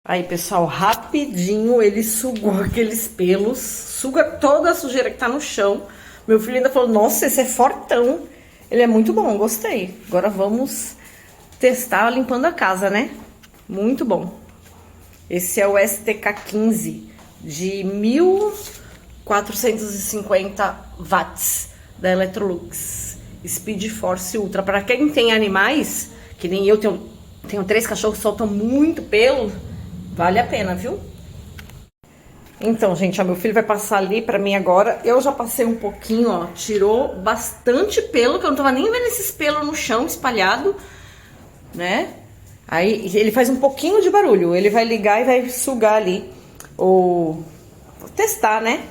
Aí, pessoal, rapidinho ele sugou aqueles pelos, suga toda a sujeira que tá no chão. Meu filho ainda falou, nossa, esse é fortão. Ele é muito bom, gostei. Agora vamos testar limpando a casa, né? Muito bom. Esse é o STK 15 de 1450 watts da Electrolux Speed Force Ultra. Para quem tem animais, que nem eu tenho 3 cachorros que soltam muito pelo, vale a pena, viu? Então, gente, ó, meu filho vai passar ali pra mim agora. Eu já passei um pouquinho, ó, tirou bastante pelo, que eu não tava nem vendo esses pelos no chão espalhado, né? Aí ele faz um pouquinho de barulho, ele vai ligar e vai sugar ali, ou testar, né?